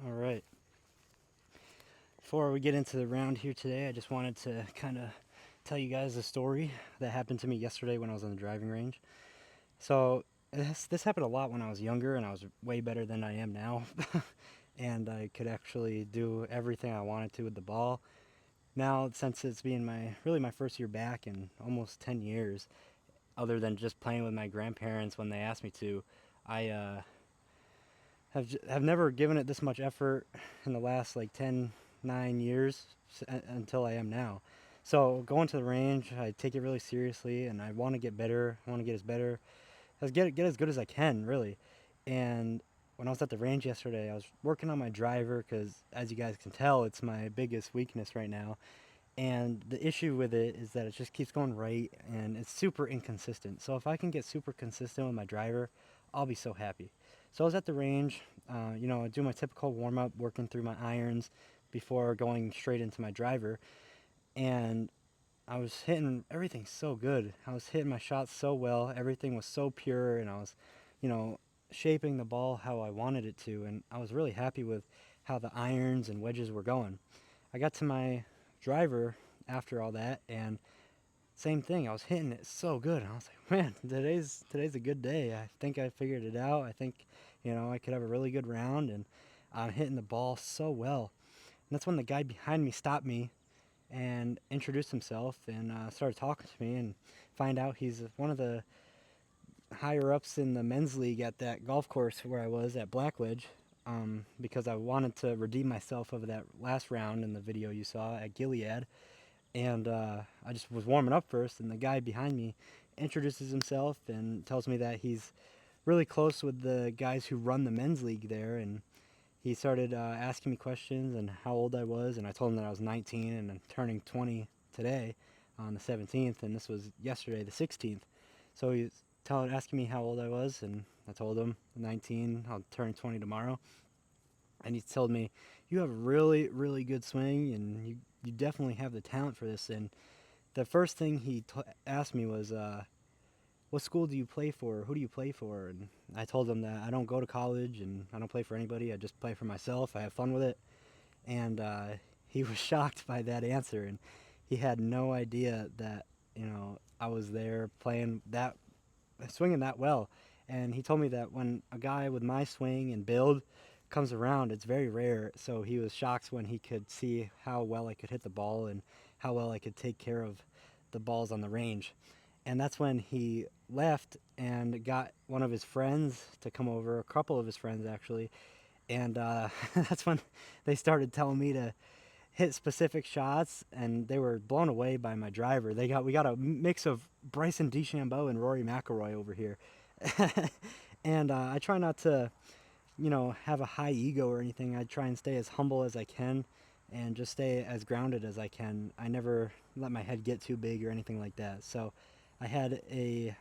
All right. Before we get into the round here today, I just wanted to kind of tell you guys a story that happened to me yesterday when I was on the driving range. So, this happened a lot when I was younger and I was way better than I am now. And I could actually do everything I wanted to with the ball. Now, since it's being my first year back in almost 10 years, other than just playing with my grandparents when they asked me to, I have never given it this much effort in the last like 10, 9 years until I am now. So going to the range, I take it really seriously, and I want to get better. I want to get get as good as I can, really. And when I was at the range yesterday, I was working on my driver because, as you guys can tell, it's my biggest weakness right now. And the issue with it is that it just keeps going right, and it's super inconsistent. So if I can get super consistent with my driver, I'll be so happy. So I was at the range, I do my typical warm up, working through my irons before going straight into my driver, and I was hitting everything so good. I was hitting my shots so well. Everything was so pure, and I was, you know, shaping the ball how I wanted it to, and I was really happy with how the irons and wedges were going. I got to my driver after all that, and same thing. I was hitting it so good. I was like, man, today's a good day. I think I figured it out. I think, I could have a really good round, and I'm hitting the ball so well. And that's when the guy behind me stopped me and introduced himself and started talking to me, and find out he's one of the higher ups in the men's league at that golf course where I was at Blackledge. Because I wanted to redeem myself over that last round in the video you saw at Gilead, and I just was warming up first, and the guy behind me introduces himself and tells me that he's really close with the guys who run the men's league there, and he started asking me questions and how old I was, and I told him that I was 19 and I'm turning 20 today on the 17th, and this was yesterday, the 16th. So he was asking me how old I was, and I told him 19, I'll turn 20 tomorrow. And he told me, "You have a really, really good swing, and you definitely have the talent for this." And the first thing he asked me was, "What school do you play for? Who do you play for?" And I told him that I don't go to college and I don't play for anybody. I just play for myself. I have fun with it. And he was shocked by that answer, and he had no idea that I was there playing that, swinging that well. And he told me that when a guy with my swing and build comes around, it's very rare. So he was shocked when he could see how well I could hit the ball and how well I could take care of the balls on the range. And that's when he left and got one of his friends to come over, a couple of his friends actually. And that's when they started telling me to hit specific shots, and they were blown away by my driver. We got a mix of Bryson DeChambeau and Rory McIlroy over here, and I try not to, have a high ego or anything. I try and stay as humble as I can, and just stay as grounded as I can. I never let my head get too big or anything like that. So, I had a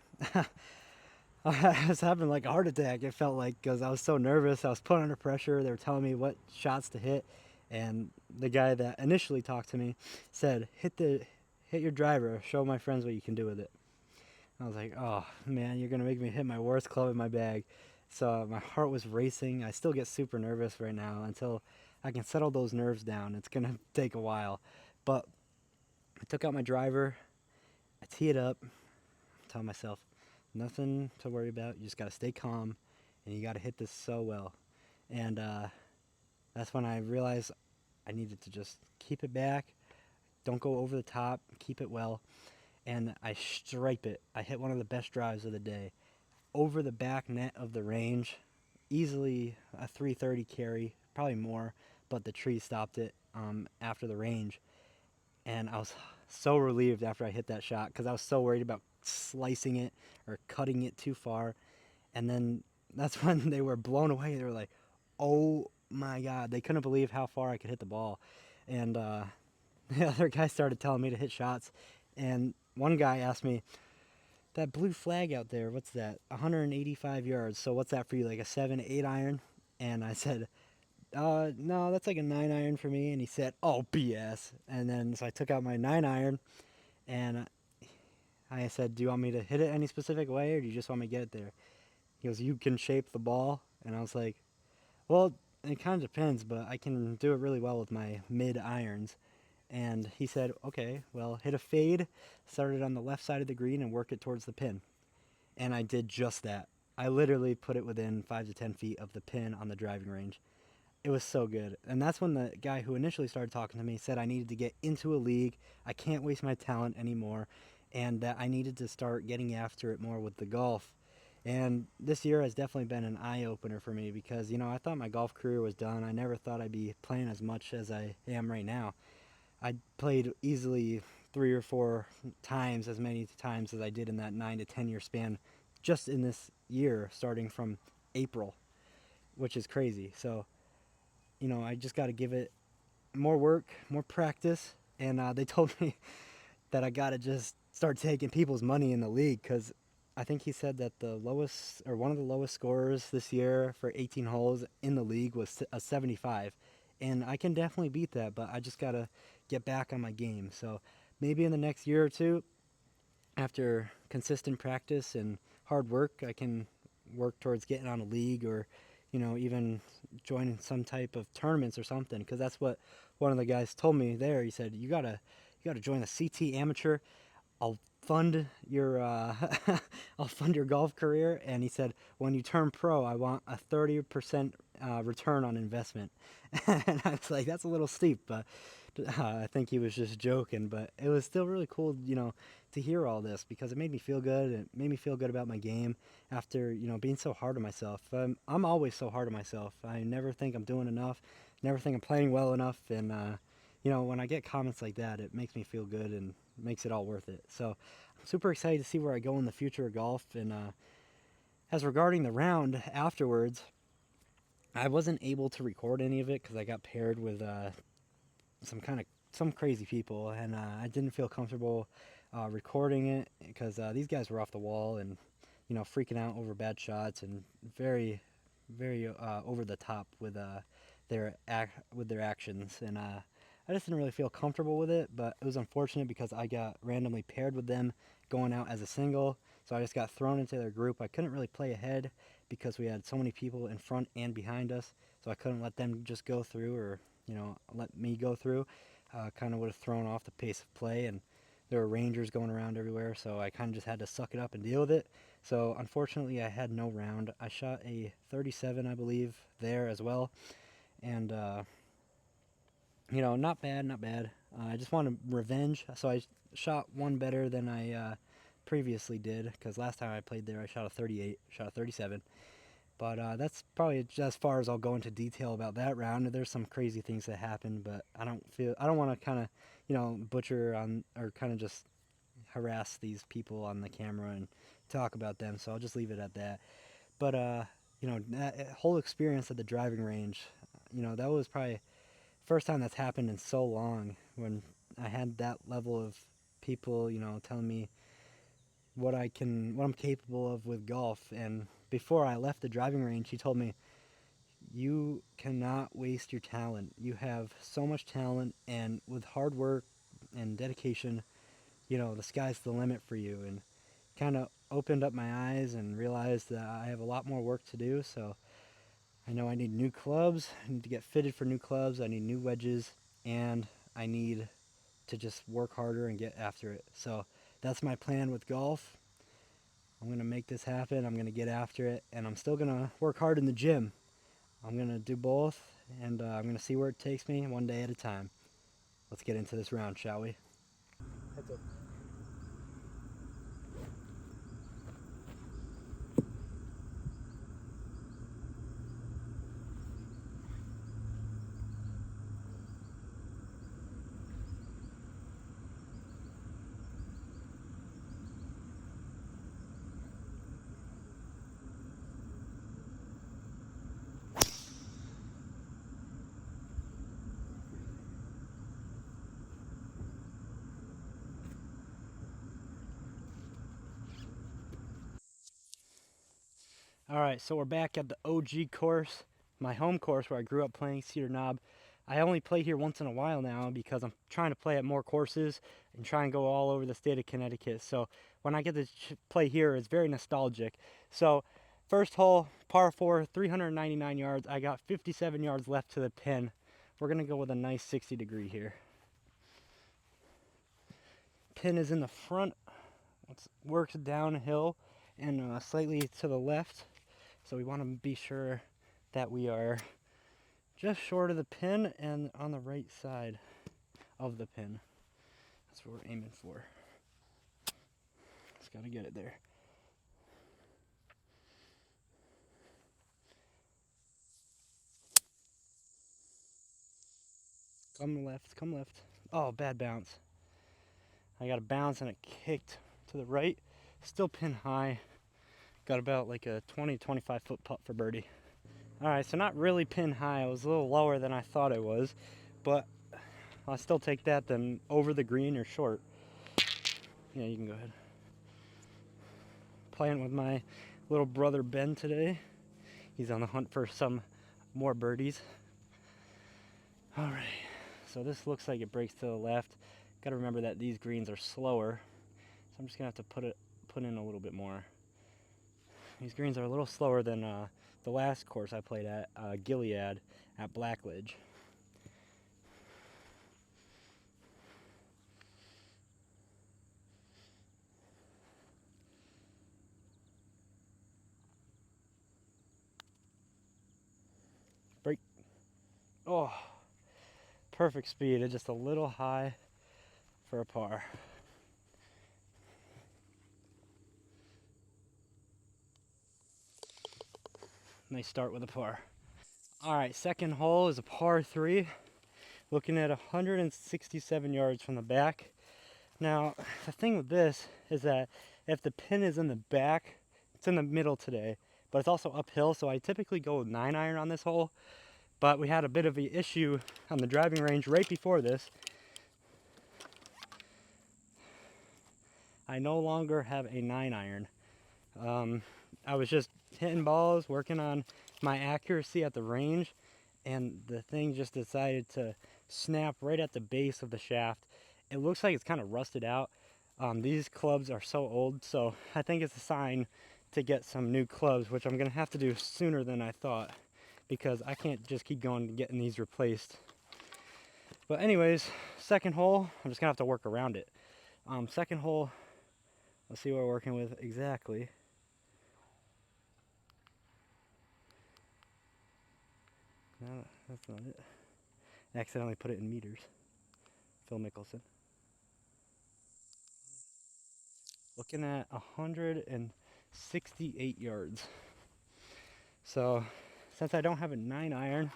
I was having like a heart attack. It felt like because I was so nervous. I was put under pressure. They were telling me what shots to hit, and the guy that initially talked to me said, hit your driver. Show my friends what you can do with it." I was like, "Oh man, you're gonna make me hit my worst club in my bag." So my heart was racing. I still get super nervous right now until I can settle those nerves down. It's gonna take a while, but I took out my driver. I tee it up. Tell myself, nothing to worry about. You just gotta stay calm, and you gotta hit this so well. And that's when I realized I needed to just keep it back, don't go over the top, keep it well, and I stripe it. I hit one of the best drives of the day over the back net of the range, easily a 330 carry, probably more, but the tree stopped it after the range, and I was so relieved after I hit that shot because I was so worried about slicing it or cutting it too far. And then that's when they were blown away. They were like, "Oh my god!" They couldn't believe how far I could hit the ball. And the other guy started telling me to hit shots, and one guy asked me, "That blue flag out there, what's that? 185 yards. So what's that for you? Like a 7, 8 iron?" And I said, no, that's like a 9 iron for me." And he said, "Oh, BS." And then so I took out my 9 iron, and I said, "Do you want me to hit it any specific way, or do you just want me to get it there?" He goes, "You can shape the ball." And I was like, "Well, it kind of depends, but I can do it really well with my mid irons. And he said, okay, well, hit a fade, start it on the left side of the green, and work it towards the pin. And I did just that. I literally put it within 5 to 10 feet of the pin on the driving range. It was so good. And that's when the guy who initially started talking to me said I needed to get into a league. I can't waste my talent anymore. And that I needed to start getting after it more with the golf. And this year has definitely been an eye opener for me because, I thought my golf career was done. I never thought I'd be playing as much as I am right now. I played easily 3 or 4 times as many times as I did in that 9 to 10 year span just in this year, starting from April, which is crazy. So, I just got to give it more work, more practice. And they told me that I got to just start taking people's money in the league because I think he said that the lowest or one of the lowest scorers this year for 18 holes in the league was a 75. And I can definitely beat that, but I just got to get back on my game. So maybe in the next year or two, after consistent practice and hard work, I can work towards getting on a league or, even joining some type of tournaments or something. Because that's what one of the guys told me there. He said you gotta join the CT Amateur. I'll fund your I'll fund your golf career. And he said when you turn pro, I want a 30% return on investment. And I was like, that's a little steep, but I think he was just joking. But it was still really cool, to hear all this because it made me feel good. It made me feel good about my game after being so hard on myself. I'm always so hard on myself. I never think I'm doing enough. Never think I'm playing well enough. And when I get comments like that, it makes me feel good and makes it all worth it. So I'm super excited to see where I go in the future of golf. And as regarding the round afterwards, I wasn't able to record any of it because I got paired with some crazy people, and I didn't feel comfortable recording it because these guys were off the wall and freaking out over bad shots and very very over the top with with their actions, and I just didn't really feel comfortable with it. But it was unfortunate because I got randomly paired with them going out as a single, so I just got thrown into their group. I couldn't really play ahead because we had so many people in front and behind us, so I couldn't let them just go through or let me go through. Kind of would have thrown off the pace of play, and there were rangers going around everywhere, so I kind of just had to suck it up and deal with it. So unfortunately, I had no round. I shot a 37, I believe, there as well, and not bad, not bad. I just wanted revenge, so I shot one better than I previously did because last time I played there, I shot a 38, shot a 37. But that's probably just as far as I'll go into detail about that round. There's some crazy things that happened, but I don't want to kind of, butcher on or kind of just harass these people on the camera and talk about them. So I'll just leave it at that. But that whole experience at the driving range, that was probably first time that's happened in so long when I had that level of people, telling me what I'm capable of with golf. And before I left the driving range, he told me, "You cannot waste your talent. You have so much talent, and with hard work and dedication, the sky's the limit for you." And kind of opened up my eyes and realized that I have a lot more work to do. So I know I need new clubs. I need to get fitted for new clubs. I need new wedges, and I need to just work harder and get after it. So that's my plan with golf. I'm going to make this happen. I'm going to get after it. And I'm still going to work hard in the gym. I'm going to do both. And I'm going to see where it takes me one day at a time. Let's get into this round, shall we? Heads up. All right, so we're back at the OG course, my home course where I grew up playing Cedar Knob. I only play here once in a while now because I'm trying to play at more courses and try and go all over the state of Connecticut. So when I get to play here, it's very nostalgic. So First hole, par 4, 399 yards. I got 57 yards left to the pin. We're going to go with a nice 60 degree here. Pin is in the front. It works downhill and slightly to the left. So we want to be sure that we are just short of the pin and on the right side of the pin. That's what we're aiming for. Just got to get it there. Come left, come left. Oh, bad bounce. I got a bounce and it kicked to the right. Still pin high. Got about like a 20-25 foot putt for birdie. All right, so not really pin high. I was a little lower than I thought I was, but I'll still take that than over the green or short. Yeah, you can go ahead. Playing with my little brother Ben today. He's on the hunt for some more birdies. All right, so this looks like it breaks to the left. Got to remember that these greens are slower, so I'm just gonna have to put in a little bit more. These greens are a little slower than the last course I played at, Gilead at Blackledge. Break. Oh, perfect speed. It's just a little high for a par. Nice start with a par. All right, second hole is a par 3. Looking at 167 yards from the back. Now, the thing with this is that if the pin is in the back, it's in the middle today, but it's also uphill, so I typically go with 9-iron on this hole. But we had a bit of an issue on the driving range right before this. I no longer have a 9-iron. I was just hitting balls, working on my accuracy at the range, and the thing just decided to snap right at the base of the shaft. It looks like it's kind of rusted out. These clubs are so old, so I think it's a sign to get some new clubs, which I'm gonna have to do sooner than I thought, because I can't just keep going and getting these replaced. But anyways, second hole, I'm just gonna have to work around it. Second hole, let's see what we're working with exactly. No, that's not it. I accidentally put it in meters. Phil Mickelson. Looking at 168 yards. So, since I don't have a 9-iron,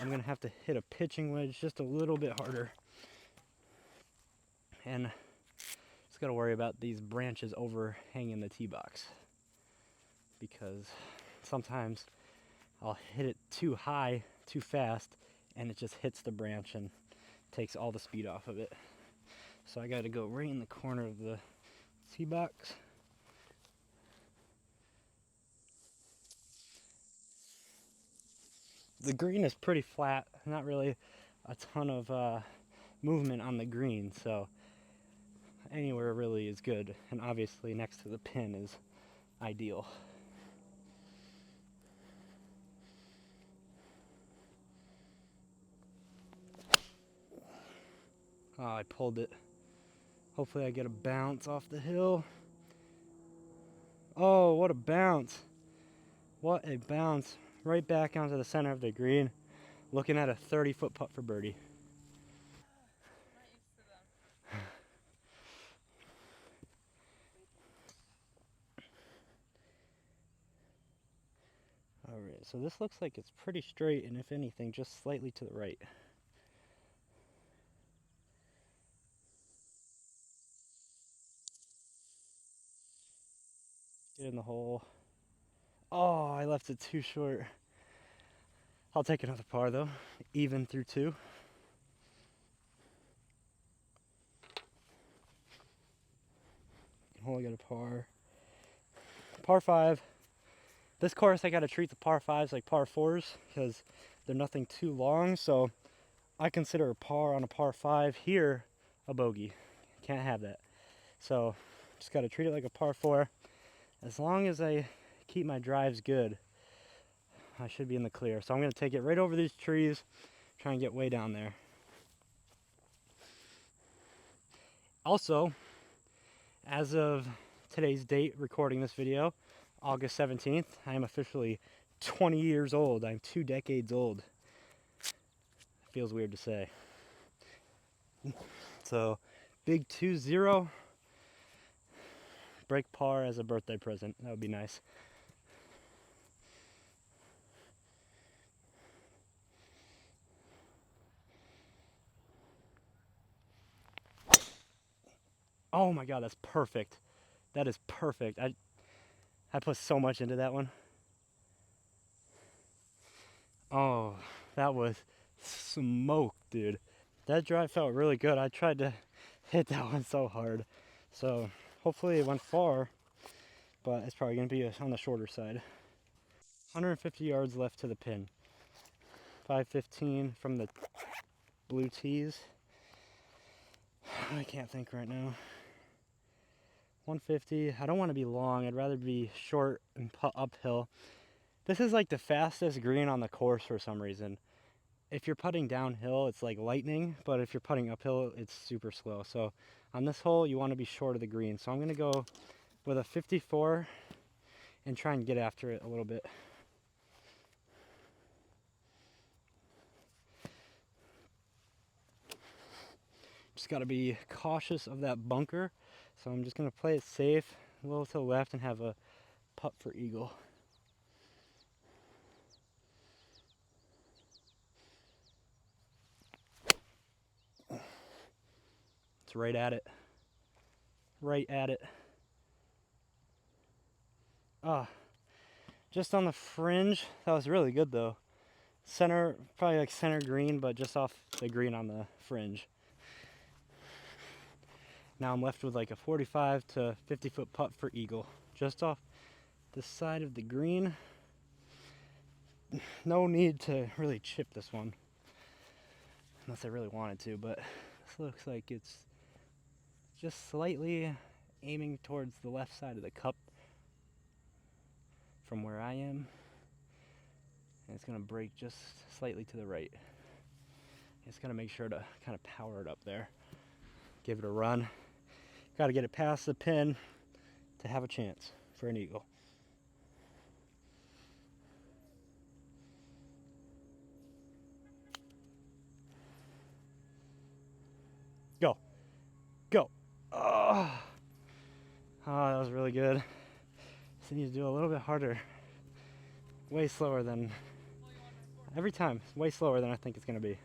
I'm going to have to hit a pitching wedge just a little bit harder. And just got to worry about these branches overhanging the tee box, because sometimes I'll hit it too high, too fast, and it just hits the branch and takes all the speed off of it. So I got to go right in the corner of the tee box. The green is pretty flat, not really a ton of movement on the green, so anywhere really is good, and obviously next to the pin is ideal. Oh, I pulled it. Hopefully I get a bounce off the hill. Oh, what a bounce. What a bounce. Right back onto the center of the green. Looking at a 30-foot putt for birdie. Alright, so this looks like it's pretty straight, and if anything, just slightly to the right. Get in the hole. Oh, I left it too short. I'll take another par though. Even through 2. Hole, I got a par. Par 5. This course, I got to treat the par 5s like par 4s because they're nothing too long. So I consider a par on a par 5 here a bogey. Can't have that. So just got to treat it like a par 4. As long as I keep my drives good, I should be in the clear. So I'm going to take it right over these trees, try and get way down there. Also, as of today's date, recording this video, August 17th, I am officially 20 years old. I'm 2 decades old. Feels weird to say. So, big 2-0. Break par as a birthday present. That would be nice. Oh my god, that's perfect. That is perfect. I put so much into that one. Oh, that was smoke, dude. That drive felt really good. I tried to hit that one so hard. So hopefully it went far, but it's probably going to be on the shorter side. 150 yards left to the pin. 515 from the blue tees. I can't think right now. 150. I don't want to be long. I'd rather be short and uphill. This is like the fastest green on the course for some reason. If you're putting downhill, it's like lightning, but if you're putting uphill, it's super slow. So on this hole, you want to be short of the green. So I'm going to go with a 54 and try and get after it a little bit. Just got to be cautious of that bunker. So I'm just going to play it safe, a little to the left, and have a putt for eagle. It's right at it. Right at it. Ah, just on the fringe. That was really good though. Center, probably like center green, but just off the green on the fringe. Now I'm left with like a 45 to 50 foot putt for eagle. Just off the side of the green. No need to really chip this one. Unless I really wanted to, but this looks like it's just slightly aiming towards the left side of the cup from where I am. And it's going to break just slightly to the right. Just got to make sure to kind of power it up there. Give it a run. Got to get it past the pin to have a chance for an eagle. Go. Go. Oh, that was really good. Just need to do a little bit harder. Way slower than... Every time, it's way slower than I think it's going to be.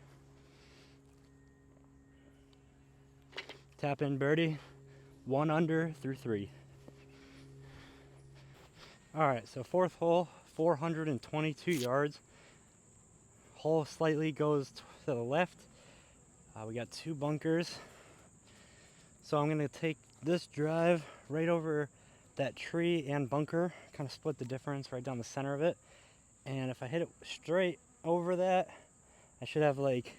Tap in birdie. 1 under through 3. Alright, so fourth hole, 422 yards. Hole slightly goes to the left. We got 2 bunkers. So I'm going to take this drive right over that tree and bunker, kind of split the difference right down the center of it. And if I hit it straight over that, I should have like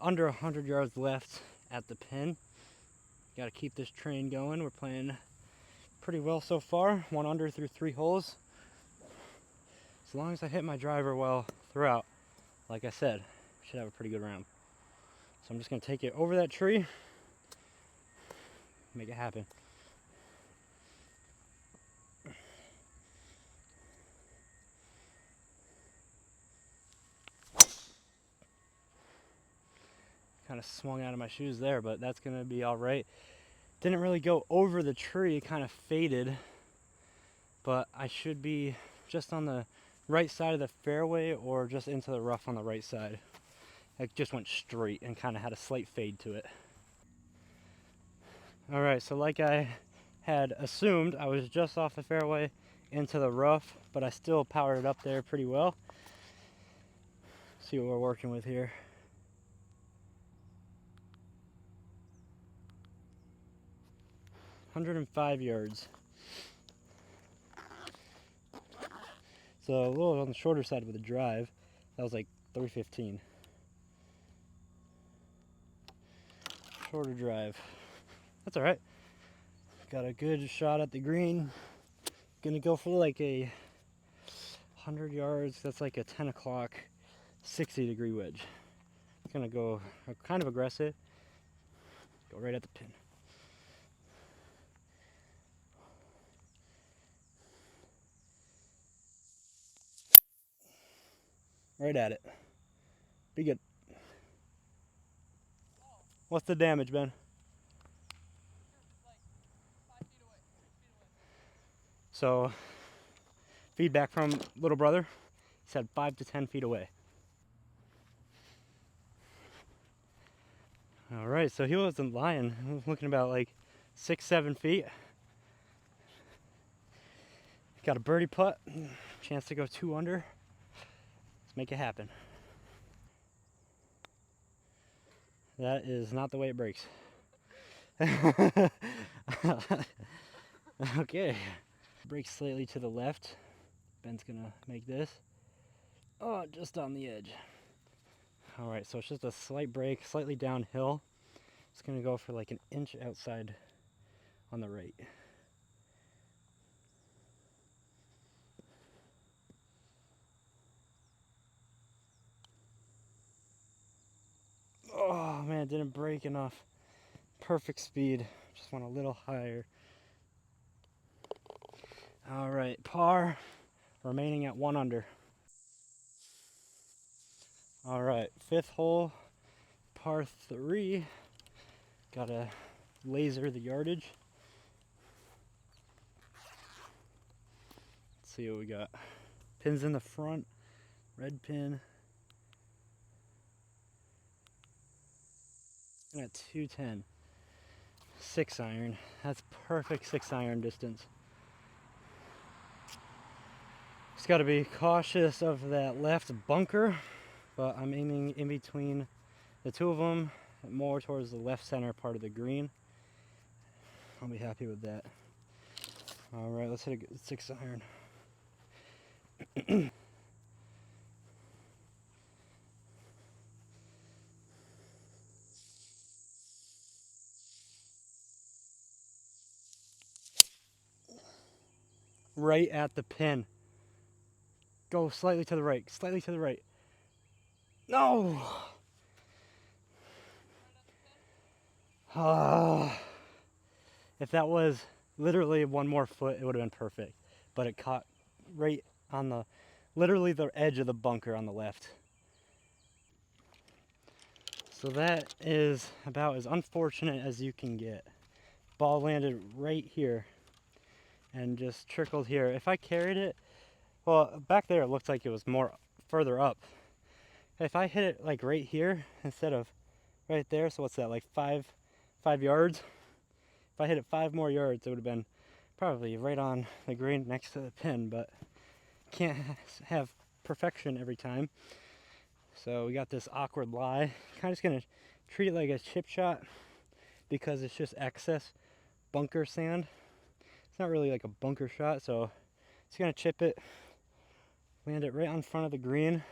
under 100 yards left at the pin. Got to keep this train going. We're playing pretty well so far. 1 under through 3 holes. As long as I hit my driver well throughout, like I said, I should have a pretty good round. So I'm just going to take it over that tree, make it happen. Kind of swung out of my shoes there, but that's going to be all right. Didn't really go over the tree, kind of faded, but I should be just on the right side of the fairway or just into the rough on the right side. It just went straight and kind of had a slight fade to it. All right, so like I had assumed, I was just off the fairway into the rough, but I still powered it up there pretty well. See what we're working with here. "105 yards. So a little on the shorter side with the drive. That was like 315. Shorter drive. That's all right. Got a good shot at the green. Gonna go for like a 100 yards. That's like a 10 o'clock 60-degree wedge. Gonna go kind of aggressive. Go right at the pin. Right at it. Be good. What's the damage, Ben? So, feedback from little brother. He said 5 to 10 feet away. All right, so he wasn't lying. He was looking about like 6, 7 feet. Got a birdie putt. Chance to go 2 under. Let's make it happen. That is not the way it breaks. Okay. Break slightly to the left. Ben's gonna make this. Oh, just on the edge. All right, so it's just a slight break, slightly downhill. It's gonna go for like an inch outside on the right. Oh man, it didn't break enough. Perfect speed. Just went a little higher. All right, par. Remaining at 1 under. All right, 5th hole, par 3. Gotta laser the yardage. Let's see what we got. Pins in the front. Red pin. And at 210. 6 iron. That's perfect 6 iron distance. Just got to be cautious of that left bunker, but I'm aiming in between the two of them, more towards the left center part of the green. I'll be happy with that. All right, let's hit a 6 iron. Right at the pin. Go slightly to the right, slightly to the right. No! If that was literally 1 more foot, it would have been perfect. But it caught right on the, literally the edge of the bunker on the left. So that is about as unfortunate as you can get. Ball landed right here and just trickled here. If I carried it, well, back there it looked like it was more further up. If I hit it like right here instead of right there, so what's that, like 5 yards? If I hit it 5 more yards, it would have been probably right on the green next to the pin, but can't have perfection every time. So we got this awkward lie. Kind of just gonna treat it like a chip shot because it's just excess bunker sand. It's not really like a bunker shot, so it's gonna chip it, land it right on front of the green,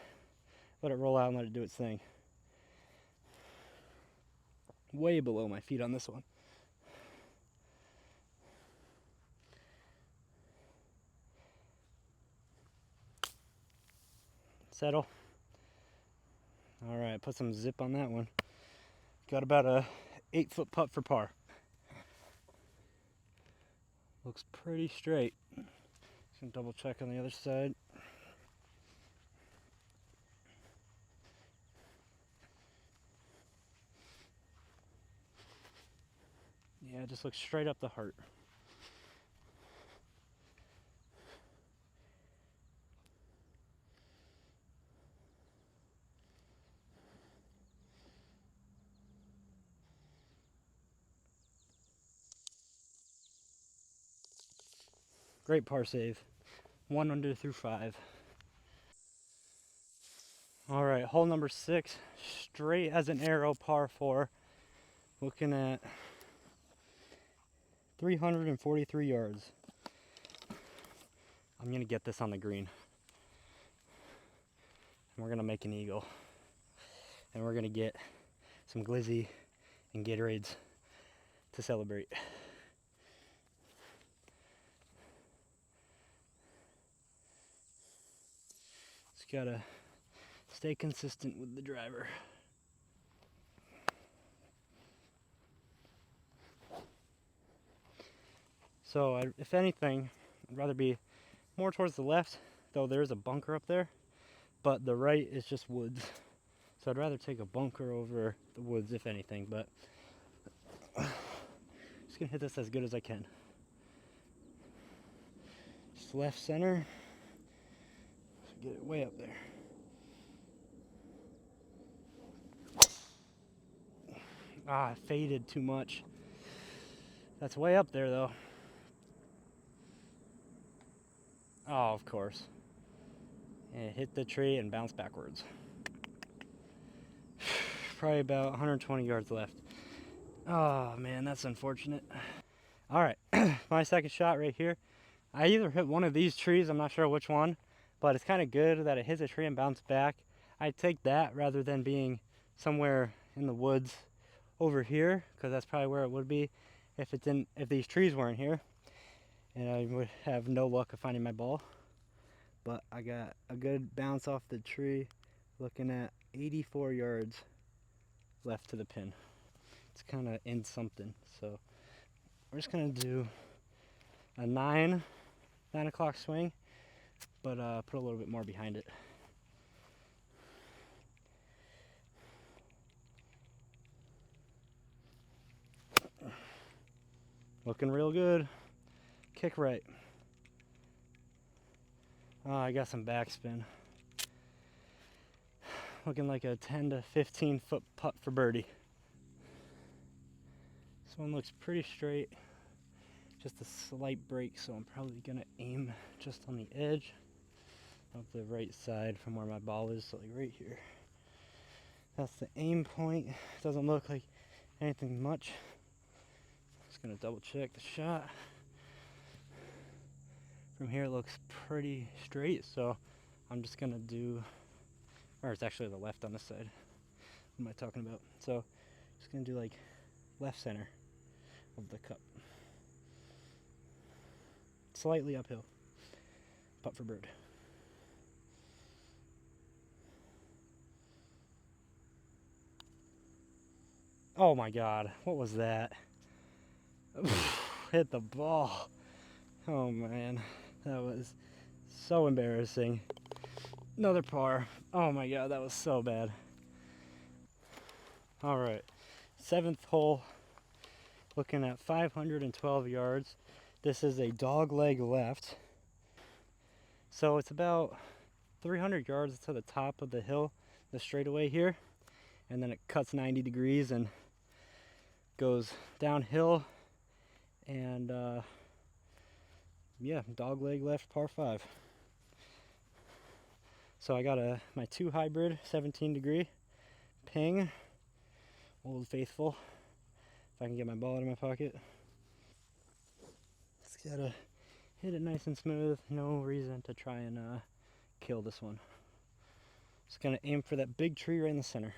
let it roll out and let it do its thing. Way below my feet on this one. Settle. All right, put some zip on that one. Got about a 8-foot putt for par. Looks pretty straight. Just gonna double check on the other side. Yeah, it just looks straight up the heart. Great par save. 1 under through 5. All right, hole number 6, straight as an arrow, par 4. Looking at 343 yards. I'm gonna get this on the green. And we're gonna make an eagle. And we're gonna get some glizzy and Gatorades to celebrate. Just gotta stay consistent with the driver. So if anything, I'd rather be more towards the left, though there is a bunker up there, but the right is just woods. So I'd rather take a bunker over the woods if anything, but just gonna hit this as good as I can. Just left center, get it way up there. Ah, it faded too much. That's way up there though. Oh, of course. And it hit the tree and bounced backwards. Probably about 120 yards left. Oh man, that's unfortunate. All right, my second shot right here. I either hit one of these trees, I'm not sure which one, but it's kind of good that it hits a tree and bounced back. I'd take that rather than being somewhere in the woods over here, because that's probably where it would be if these trees weren't here, and I would have no luck of finding my ball. But I got a good bounce off the tree, looking at 84 yards left to the pin. It's kind of in something, so we're just gonna do a 9 o'clock swing, but put a little bit more behind it. Looking real good. Kick right. Oh, I got some backspin. Looking like a 10 to 15 foot putt for birdie. This one looks pretty straight. Just a slight break, so I'm probably gonna aim just on the edge of the right side from where my ball is, so like right here. That's the aim point. Doesn't look like anything much. Just gonna double check the shot. From here it looks pretty straight, so I'm just gonna do, or it's actually the left on this side. What am I talking about? So just gonna do like left center of the cup. Slightly uphill. Putt for bird. Oh my god, what was that? Hit the ball. Oh man, that was so embarrassing. Another par. Oh my god, that was so bad. All right, 7th hole, looking at 512 yards. This is a dog leg left. So it's about 300 yards to the top of the hill, the straightaway here, and then it cuts 90 degrees and goes downhill, and yeah, dog leg left, par 5. So I got my 2 hybrid 17 degree ping, Old Faithful, if I can get my ball out of my pocket. Just gotta hit it nice and smooth, no reason to try and kill this one. Just gonna aim for that big tree right in the center.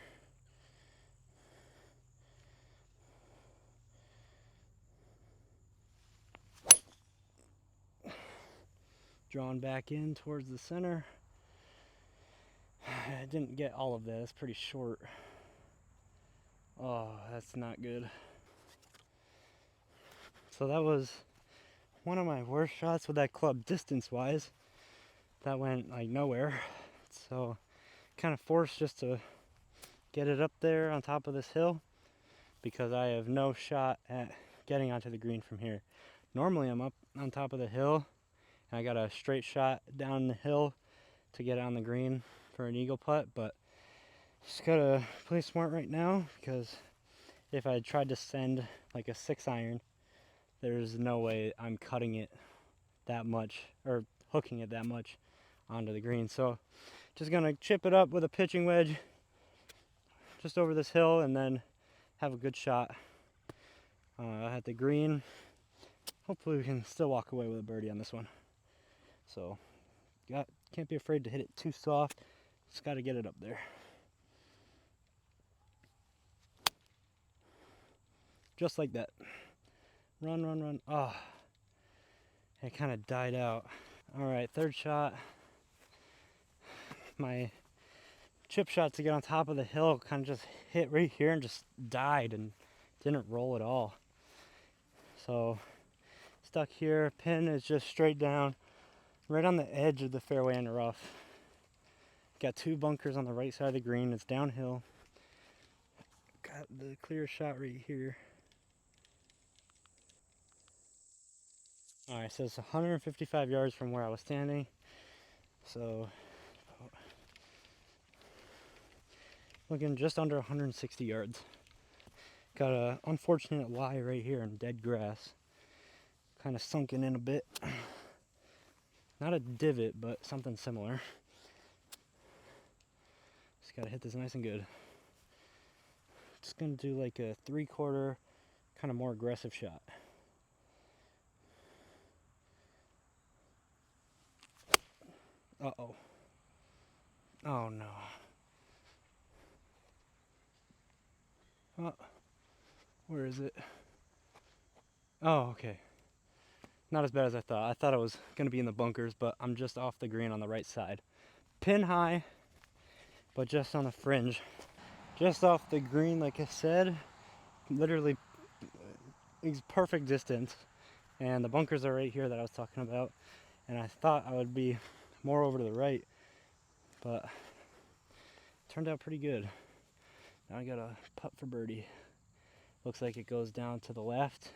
Drawn back in towards the center. I didn't get all of that, it's pretty short. Oh, that's not good. So that was one of my worst shots with that club distance wise. That went like nowhere. So kind of forced just to get it up there on top of this hill, because I have no shot at getting onto the green from here. Normally I'm up on top of the hill and I got a straight shot down the hill to get on the green for an eagle putt, but just gotta play smart right now, because if I tried to send like a 6-iron, there's no way I'm cutting it that much or hooking it that much onto the green. So just gonna chip it up with a pitching wedge just over this hill and then have a good shot at the green. Hopefully we can still walk away with a birdie on this one. So can't be afraid to hit it too soft. Just got to get it up there. Just like that. Run, run, run. Oh, it kind of died out. All right, third shot. my chip shot to get on top of the hill kind of just hit right here and just died and didn't roll at all. So stuck here, pin is just straight down, right on the edge of the fairway and the rough. Got 2 bunkers on the right side of the green, it's downhill. Got the clear shot right here. Alright, so it's 155 yards from where I was standing. So looking just under 160 yards. Got a unfortunate lie right here in dead grass. Kind of sunken in a bit. Not a divot, but something similar. Just gotta hit this nice and good. Just gonna do like a 3/4, kind of more aggressive shot. Uh-oh. Oh no. Oh, where is it? Oh, okay. Not as bad as I thought. I thought I was gonna be in the bunkers, but I'm just off the green on the right side. Pin high, but just on the fringe. Just off the green, like I said, literally perfect distance. And the bunkers are right here that I was talking about. And I thought I would be more over to the right, but it turned out pretty good. Now I got a putt for birdie. Looks like it goes down to the left,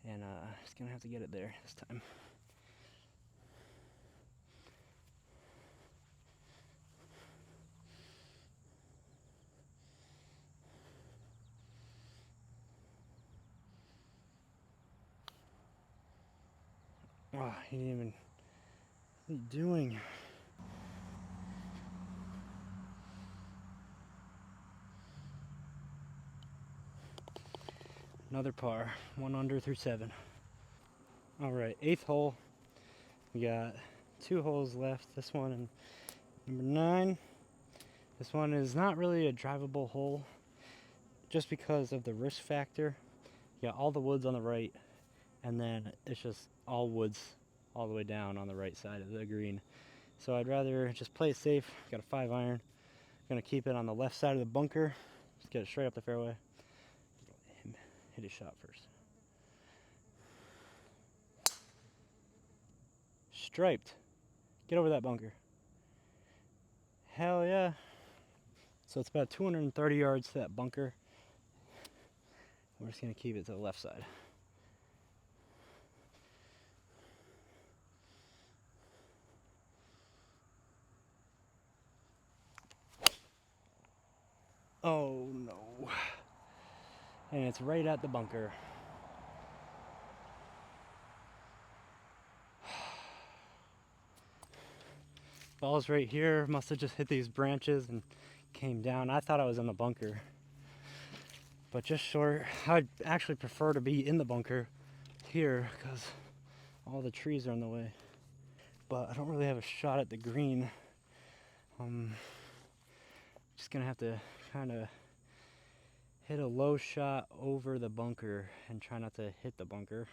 and just gonna have to get it there this time. Oh, he didn't even. What are you doing? Another par, 1 under through 7. All right, 8th hole. We got 2 holes left. This one and number 9. This one is not really a drivable hole, just because of the risk factor. You got all the woods on the right, and then it's just all woods all the way down on the right side of the green. So I'd rather just play it safe. Got a 5 iron. Gonna keep it on the left side of the bunker. Just get it straight up the fairway. Hit his shot first. Striped. Get over that bunker. Hell yeah. So it's about 230 yards to that bunker. We're just gonna keep it to the left side. Oh no. And it's right at the bunker. Ball's right here. Must have just hit these branches and came down. I thought I was in the bunker, but just short. I'd actually prefer to be in the bunker here because all the trees are in the way. But I don't really have a shot at the green. Just gonna have to kind of hit a low shot over the bunker and try not to hit the bunker.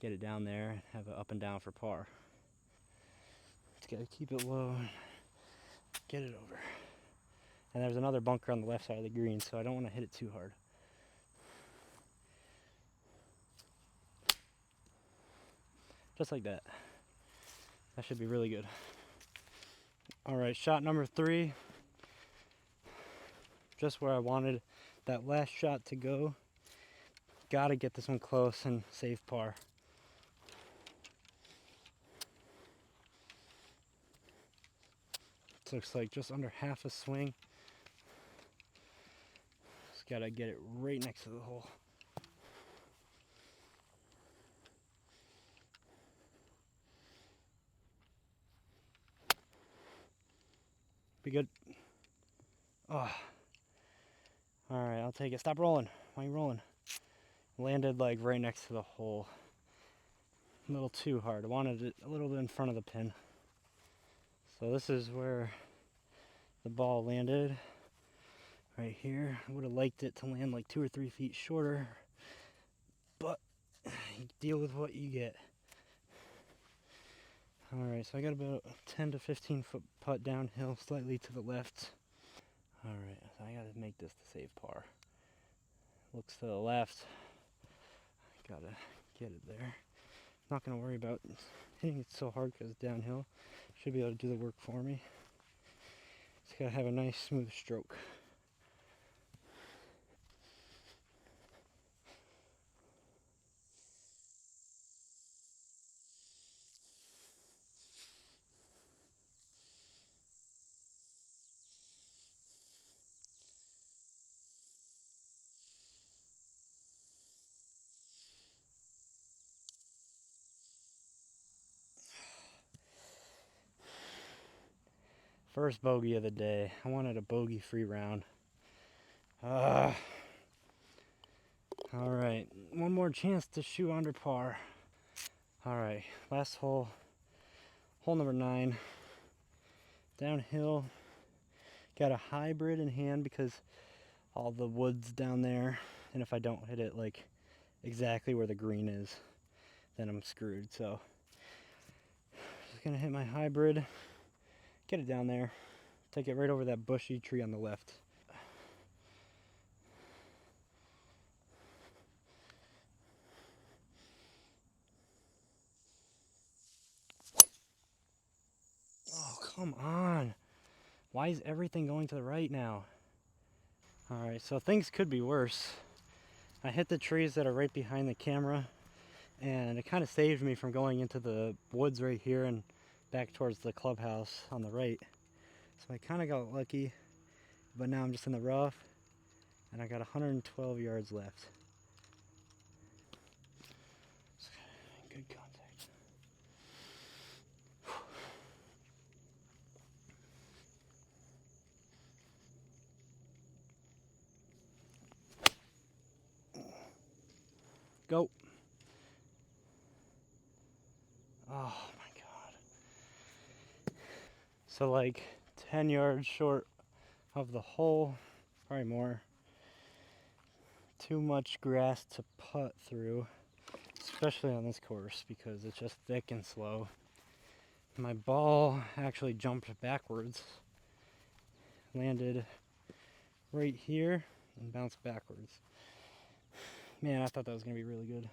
Get it down there and have it up and down for par. Just gotta keep it low and get it over. And there's another bunker on the left side of the green, so I don't want to hit it too hard. Just like that. That should be really good. All right, shot number 3. Just where I wanted that last shot to go. Gotta get this one close and save par. It looks like just under half a swing. Just gotta get it right next to the hole. Be good. Oh. Alright, I'll take it. Stop rolling. Why are you rolling? Landed like right next to the hole. A little too hard. I wanted it a little bit in front of the pin. So this is where the ball landed. Right here. I would have liked it to land like 2 or 3 feet shorter. But you deal with what you get. Alright, so I got about a 10 to 15 foot putt downhill, slightly to the left. Alright, so I gotta make this the safe par. Looks to the left. Gotta get it there. Not gonna worry about hitting it so hard because it's downhill. Should be able to do the work for me. Just gotta have a nice smooth stroke. First bogey of the day. I wanted a bogey-free round. Alright, one more chance to shoot under par. Alright, last hole. Hole number 9. Downhill. Got a hybrid in hand because all the wood's down there. And if I don't hit it like exactly where the green is, then I'm screwed. So, just gonna hit my hybrid. Get it down there. Take it right over that bushy tree on the left. Oh, come on. Why is everything going to the right now? Alright, so things could be worse. I hit the trees that are right behind the camera, and it kind of saved me from going into the woods right here and back towards the clubhouse on the right. So I kind of got lucky, but now I'm just in the rough, and I got 112 yards left. Good contact. Go. Oh my god. So like 10 yards short of the hole, probably more. Too much grass to putt through, especially on this course because it's just thick and slow. My ball actually jumped backwards, landed right here, and bounced backwards. Man, I thought that was going to be really good,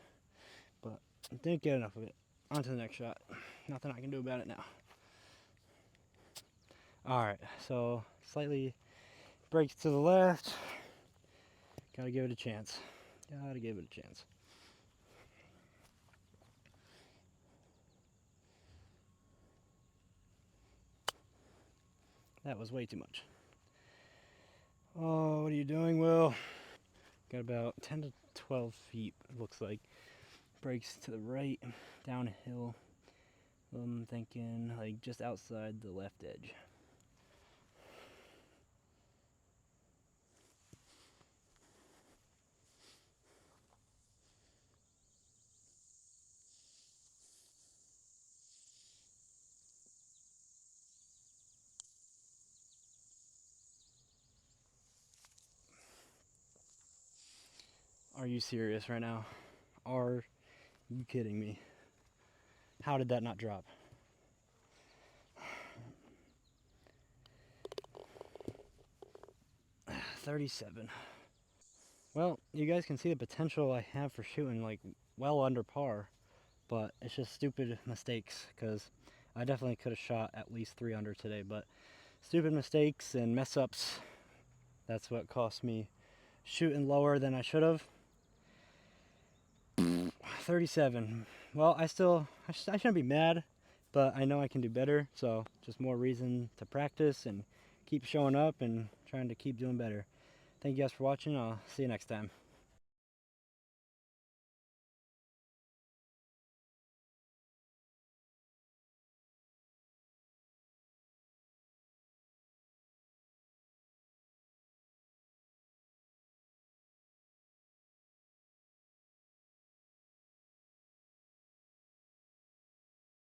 but didn't get enough of it. On to the next shot. Nothing I can do about it now. Alright, so slightly breaks to the left. Gotta give it a chance. Gotta give it a chance. That was way too much. Oh, what are you doing, Will? Got about 10 to 12 feet, it looks like. Breaks to the right, downhill. I'm thinking like just outside the left edge. Are you serious right now? Are you kidding me? How did that not drop? $37. Well, you guys can see the potential I have for shooting like well under par, but it's just stupid mistakes because I definitely could have shot at least 3 under today, but stupid mistakes and mess ups, that's what cost me shooting lower than I should have. 37. Well, I shouldn't be mad, but I know I can do better, so just more reason to practice and keep showing up and trying to keep doing better. Thank you guys for watching. I'll see you next time.